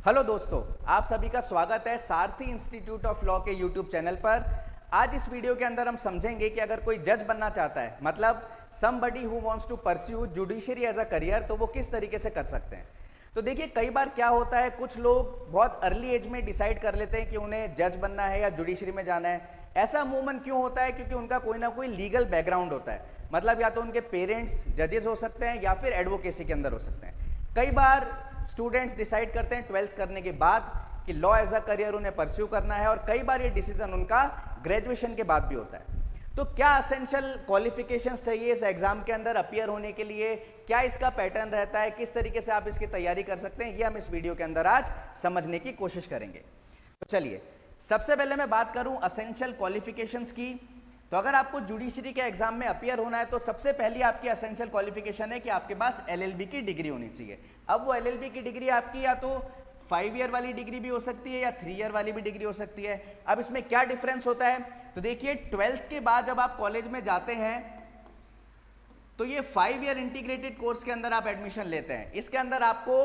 Hello दोस्तों, आप सभी का स्वागत है सारथी इंस्टीट्यूट ऑफ लॉ के यूट्यूब चैनल पर। आज इस वीडियो के अंदर हम समझेंगे कि अगर कोई जज बनना चाहता है, मतलब somebody who wants to pursue judiciary as a career, तो वो किस तरीके से कर सकते हैं। तो देखिए, कई बार क्या होता है, कुछ लोग बहुत अर्ली एज में डिसाइड कर लेते हैं कि उन्हें जज बनना है या जुडिशरी में जाना है। ऐसा अमूमन क्यों होता है? क्योंकि उनका कोई ना कोई लीगल बैकग्राउंड होता है, मतलब या तो उनके पेरेंट्स जजेस हो सकते हैं या फिर एडवोकेसी के अंदर हो सकते हैं। कई बार स्टूडेंट्स डिसाइड करते हैं 12th करने के बाद कि लॉ एज अ करियर उन्हें परस्यू करना है, और कई बार ये डिसीजन उनका ग्रेजुएशन के बाद भी होता है। तो क्या असेंशियल क्वालिफिकेशंस चाहिए इस एग्जाम के अंदर अपीयर होने के लिए, क्या इसका पैटर्न रहता है, किस तरीके से आप इसकी तैयारी कर सकते हैं, ये हम इस वीडियो के अंदर आज समझने की कोशिश करेंगे। तो चलिए, सबसे पहले मैं बात करूं असेंशियल क्वालिफिकेशंस की। तो अगर आपको जुडिशरी के एग्जाम में अपीयर होना है तो सबसे पहली आपकी असेंशियल क्वालिफिकेशन है कि आपके पास एलएलबी की डिग्री होनी चाहिए। अब वो एलएलबी की डिग्री आपकी या तो 5 ईयर वाली डिग्री भी हो सकती है या 3 ईयर वाली भी डिग्री हो सकती है। अब इसमें क्या डिफरेंस होता है, तो देखिए 12th के बाद जब आप कॉलेज में जाते हैं तो ये 5 ईयर इंटीग्रेटेड कोर्स के अंदर आप एडमिशन लेते हैं। इसके अंदर आपको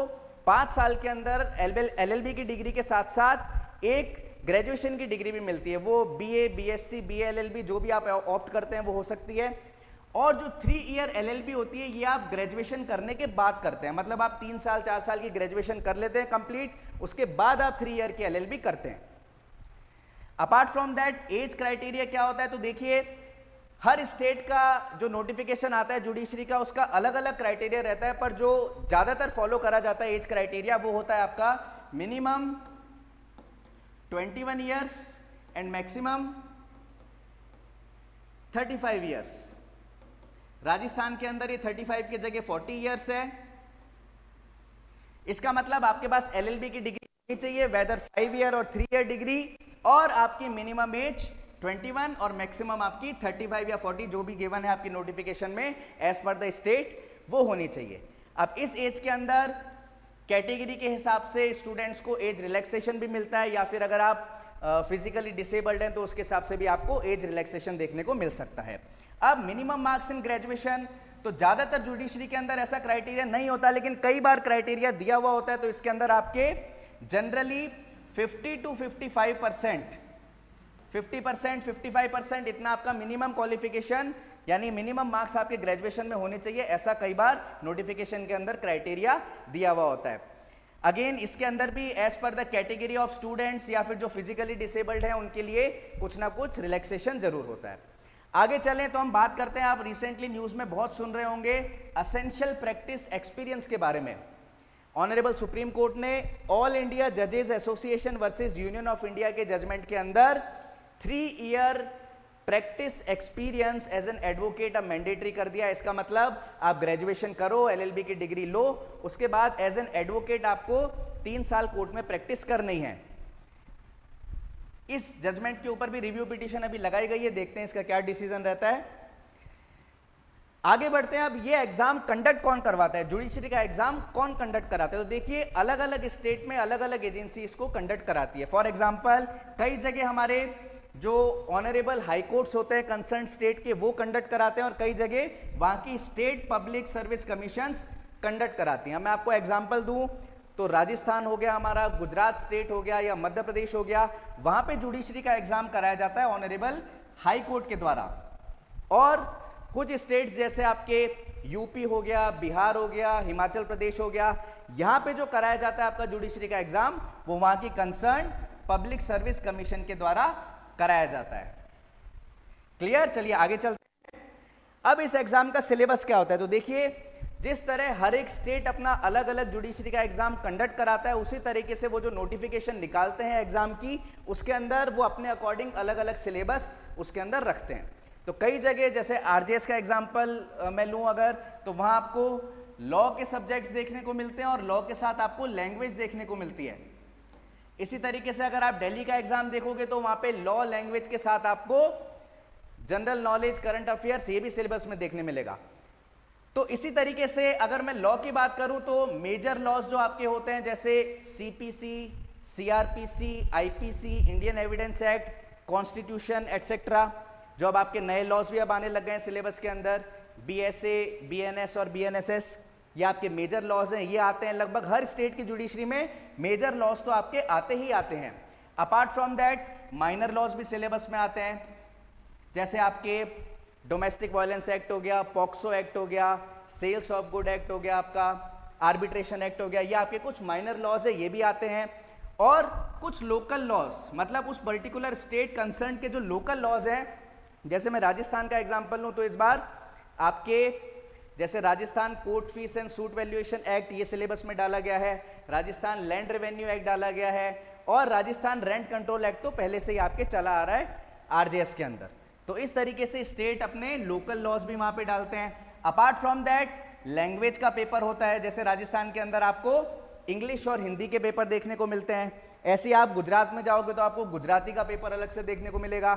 5 साल के अंदर एलएलबी की डिग्री के साथ साथ एक ग्रेजुएशन की डिग्री भी मिलती है। वो बीए, बीएससी, बीए एलएलबी जो भी आप ऑप्ट करते हैं वो हो सकती है। और जो 3 ईयर एलएलबी होती है ये आप ग्रेजुएशन करने के बाद करते हैं, मतलब आप 3 साल 4 साल की ग्रेजुएशन कर लेते हैं कंप्लीट, उसके बाद आप 3 ईयर की एलएलबी करते हैं। Apart from that age criteria क्या होता है, तो देखिए हर स्टेट का जो नोटिफिकेशन आता है जुडिशरी का उसका अलग अलग क्राइटेरिया रहता है, पर जो ज्यादातर फॉलो करा जाता है एज क्राइटेरिया वो होता है आपका minimum 21 years and maximum 35 years. Rajasthan के अंदर ये 35 की जगह 40 ईयर्स है। इसका मतलब आपके पास एलएलबी की डिग्री होनी चाहिए, वेदर 5 ईयर और 3 ईयर डिग्री, और आपकी मिनिमम एज 21 और मैक्सिमम आपकी 35 या 40 जो भी गिवन है आपकी नोटिफिकेशन में एज पर द स्टेट, वो होनी चाहिए। अब इस एज के अंदर कैटेगरी के हिसाब से स्टूडेंट्स को एज रिलैक्सेशन भी मिलता है, या फिर अगर आप फिजिकली डिसेबल्ड हैं तो उसके हिसाब से भी आपको एज रिलैक्सेशन देखने को मिल सकता है। अब मिनिमम मार्क्स इन ग्रेजुएशन, तो ज्यादातर जुडिशरी के अंदर ऐसा क्राइटेरिया नहीं होता, लेकिन कई बार क्राइटेरिया दिया हुआ होता है। तो इसके अंदर आपके जनरली 50 to 55%, 50%, 55% इतना आपका मिनिमम क्वालिफिकेशन यानी मिनिमम मार्क्स आपके ग्रेजुएशन में होने चाहिए, ऐसा कई बार नोटिफिकेशन के अंदर क्राइटेरिया दिया हुआ होता है। अगेन इसके अंदर भी as per the category of students या फिर जो फिजिकली डिसेबल्ड हैं उनके लिए कुछ ना कुछ रिलैक्सेशन जरूर होता है। आगे चलें तो हम बात करते हैं, आप रिसेंटली न्यूज में बहुत सुन रहे होंगे असेंशियल प्रैक्टिस एक्सपीरियंस के बारे में। ऑनरेबल सुप्रीम कोर्ट ने ऑल इंडिया जजेस association versus union of India के जजमेंट के अंदर 3 year practice experience as an advocate अब मैंडेटरी कर दिया। इसका मतलब आप ग्रेजुएशन करो, एलएलबी की डिग्री लो, उसके बाद एज एन एडवोकेट आपको 3 साल कोर्ट में प्रैक्टिस करनी है। इस जजमेंट के ऊपर भी रिव्यू पिटीशन अभी लगाई गई है, देखते हैं इसका क्या डिसीजन रहता है। आगे बढ़ते हैं। अब ये एग्जाम कंडक्ट कौन करवाता है, जुडिशरी का एग्जाम कौन कंडक्ट कराता है, तो देखिए अलग अलग स्टेट में अलग अलग एजेंसी इसको कंडक्ट कराती है। फॉर एग्जांपल कई जगह हमारे जो ऑनरेबल हाई कोर्ट्स होते हैं कंसर्न स्टेट के, वो कंडक्ट कराते हैं, और कई जगह वहां की state public service commissions conduct कराती हैं। मैं आपको एग्जांपल दूं तो राजस्थान हो गया हमारा, गुजरात स्टेट हो गया, या मध्य प्रदेश हो गया, वहां पे जुडिशरी का एग्जाम कराया जाता है ऑनरेबल हाई कोर्ट के द्वारा। और कुछ स्टेट्स जैसे आपके यूपी हो गया, बिहार हो गया, हिमाचल प्रदेश हो गया, यहां पे जो कराया जाता है आपका जुडिशरी का एग्जाम वो वहां की कंसर्न पब्लिक सर्विस कमीशन के द्वारा कराया जाता है। क्लियर? चलिए आगे चलते हैं। अब इस एग्जाम का सिलेबस क्या होता है, तो देखिए जिस तरह हर एक स्टेट अपना अलग अलग जुडिशरी का एग्जाम कंडक्ट कराता है, उसी तरीके से वो जो नोटिफिकेशन निकालते हैं एग्जाम की, उसके अंदर वो अपने अकॉर्डिंग अलग अलग सिलेबस उसके अंदर रखते हैं। तो कई जगह जैसे आरजेएस का एग्जांपल मैं लूं अगर, तो वहां आपको लॉ के सब्जेक्ट्स देखने को मिलते हैं और लॉ के साथ आपको लैंग्वेज देखने को मिलती है। इसी तरीके से अगर आप दिल्ली का एग्जाम देखोगे तो वहां पे लॉ लैंग्वेज के साथ आपको जनरल नॉलेज, करंट अफेयर्स, ये भी सिलेबस में देखने मिलेगा। तो इसी तरीके से अगर मैं लॉ की बात करूं तो मेजर लॉज जो आपके होते हैं जैसे CPC, CrPC, IPC, Indian evidence act, constitution etcetera, जो अब आपके नए लॉज भी अब आने लग गए हैं सिलेबस के अंदर, बीएसए, बीएनएस और बीएनएसएस, ये आपके मेजर लॉज हैं, ये आते हैं लगभग हर स्टेट की जुडिशरी में। मेजर लॉज तो आपके आते ही आते हैं। Apart from that minor laws भी सिलेबस में आते हैं, जैसे आपके डोमेस्टिक वायलेंस एक्ट हो गया, पॉक्सो एक्ट हो गया, सेल्स ऑफ गुड एक्ट हो गया, आपका आर्बिट्रेशन एक्ट हो गया। ये आपके कुछ माइनर लॉज है, ये भी आते हैं। और कुछ लोकल लॉज, मतलब उस पर्टिकुलर स्टेट कंसर्न के जो लोकल लॉज हैं, जैसे मैं राजस्थान का एग्जांपल लूं तो इस बार आपके जैसे Rajasthan court fees and suit valuation act ये सिलेबस में डाला गया है, राजस्थान लैंड रेवेन्यू एक्ट डाला गया है, और राजस्थान रेंट कंट्रोल एक्ट तो पहले से ही आपके चला आ रहा है आरजेएस के अंदर। तो इस तरीके से स्टेट अपने लोकल लॉज भी वहां पे डालते हैं। अपार्ट फ्रॉम दैट लैंग्वेज का पेपर होता है, जैसे राजस्थान के अंदर आपको इंग्लिश और हिंदी के पेपर देखने को मिलते हैं। ऐसे ही आप गुजरात में जाओगे तो आपको गुजराती का पेपर अलग से देखने को मिलेगा।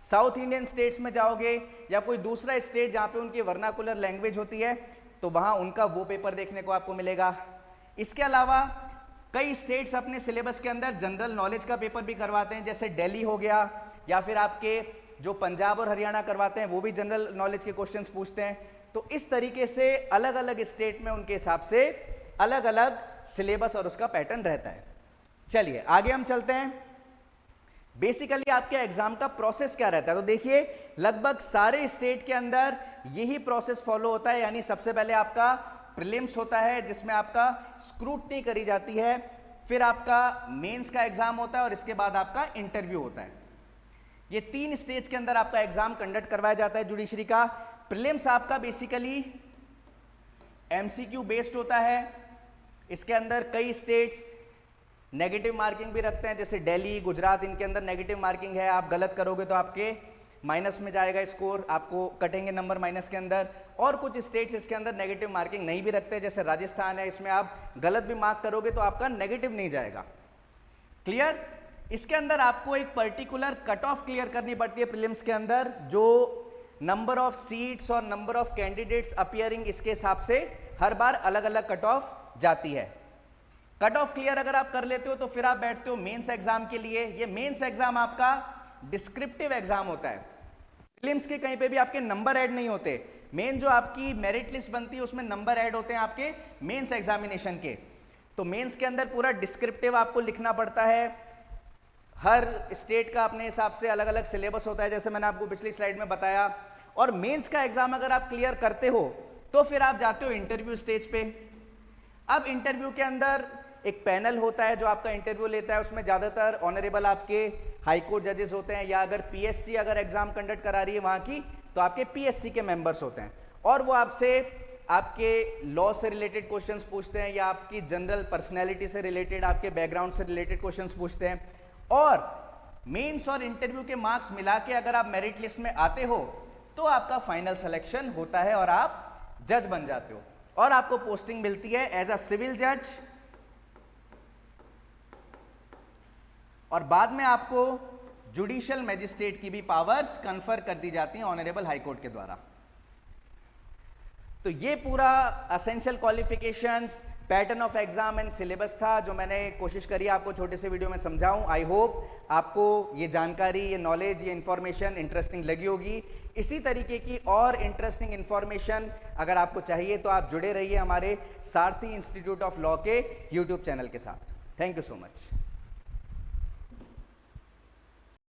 साउथ इंडियन स्टेट्स में जाओगे या कोई दूसरा स्टेट जहां पे उनकी वर्नाकुलर लैंग्वेज होती है तो वहां उनका वो पेपर देखने को आपको मिलेगा। इसके अलावा कई स्टेट्स अपने सिलेबस के अंदर जनरल नॉलेज का पेपर भी करवाते हैं, जैसे दिल्ली हो गया, या फिर आपके जो पंजाब और हरियाणा करवाते हैं वो भी जनरल नॉलेज के क्वेश्चंस पूछते हैं। तो इस तरीके से अलग अलग स्टेट में उनके हिसाब से अलग अलग सिलेबस और उसका पैटर्न रहता है। चलिए आगे हम चलते हैं। बेसिकली आपके एग्जाम का प्रोसेस क्या रहता है, तो देखिए लगभग सारे स्टेट के अंदर यही प्रोसेस फॉलो होता है। यानी सबसे पहले आपका प्रीलिम्स होता है जिसमें आपका स्क्रूटनी करी जाती है, फिर आपका मेंस का एग्जाम होता है और इसके बाद आपका इंटरव्यू होता है। ये 3 स्टेज के अंदर आपका एग्जाम कंडक्ट करवाया जाता है जुडिशरी का। प्रीलिम्स आपका बेसिकली एमसीक्यू बेस्ड होता है। इसके अंदर कई स्टेट्स नेगेटिव मार्किंग भी रखते हैं, जैसे दिल्ली, गुजरात, इनके अंदर नेगेटिव मार्किंग है। आप गलत करोगे तो आपके माइनस में जाएगा स्कोर, आपको कटेंगे नंबर माइनस के अंदर। और कुछ स्टेट्स इसके अंदर नेगेटिव मार्किंग नहीं भी रखते, जैसे राजस्थान है, इसमें आप गलत भी मार्क करोगे तो आपका नेगेटिव नहीं जाएगा। क्लियर? इसके अंदर आपको एक पर्टिकुलर कट ऑफ क्लियर करनी पड़ती है प्रीलिम्स के अंदर, जो नंबर ऑफ सीट्स और नंबर ऑफ कैंडिडेट्स अपीयरिंग, इसके हिसाब से हर बार अलग अलग कट ऑफ जाती है। कट ऑफ क्लियर अगर आप कर लेते हो तो फिर आप बैठते हो मेंस एग्जाम के लिए। ये मेंस एग्जाम आपका डिस्क्रिप्टिव एग्जाम होता है। प्रीलिम्स के कहीं पे भी आपके नंबर ऐड नहीं होते। मेन जो आपकी मेरिट लिस्ट बनती है उसमें नंबर ऐड होते हैं आपके मेंस एग्जामिनेशन के। तो मेंस के अंदर पूरा डिस्क्रिप्टिव आपको लिखना पड़ता है। हर स्टेट का अपने हिसाब से अलग अलग सिलेबस होता है, जैसे मैंने आपको पिछली स्लाइड में बताया। और मेंस का एग्जाम अगर आप क्लियर करते हो तो फिर आप जाते हो इंटरव्यू स्टेज पे। अब इंटरव्यू के अंदर एक पैनल होता है जो आपका इंटरव्यू लेता है, उसमें ज्यादातर ऑनरेबल आपके हाई कोर्ट जजेस होते हैं, या अगर पीएससी अगर एग्जाम कंडक्ट करा रही है वहां की तो आपके पीएससी के मेंबर्स होते हैं। और वो आपसे आपके लॉ से रिलेटेड क्वेश्चंस पूछते हैं, या आपकी जनरल पर्सनैलिटी से रिलेटेड, आपके बैकग्राउंड से रिलेटेड क्वेश्चंस पूछते हैं। और मेंस और इंटरव्यू के मार्क्स मिला के अगर आप मेरिट लिस्ट में आते हो तो आपका फाइनल सिलेक्शन होता है और आप जज बन जाते हो, और आपको पोस्टिंग मिलती है एज अ सिविल जज। और बाद में आपको जुडिशियल मैजिस्ट्रेट की भी पावर्स कन्फर कर दी जाती हैं ऑनरेबल हाई कोर्ट के द्वारा। तो ये पूरा essential qualifications, pattern of exam and syllabus था, जो मैंने कोशिश करी आपको छोटे से वीडियो में समझाऊं। आई होप आपको ये जानकारी, ये नॉलेज, ये इंफॉर्मेशन इंटरेस्टिंग लगी होगी। इसी तरीके की और इंटरेस्टिंग इंफॉर्मेशन अगर आपको चाहिए तो आप जुड़े रहिए हमारे सारथी इंस्टीट्यूट ऑफ लॉ के यूट्यूब चैनल के साथ। Thank you so much.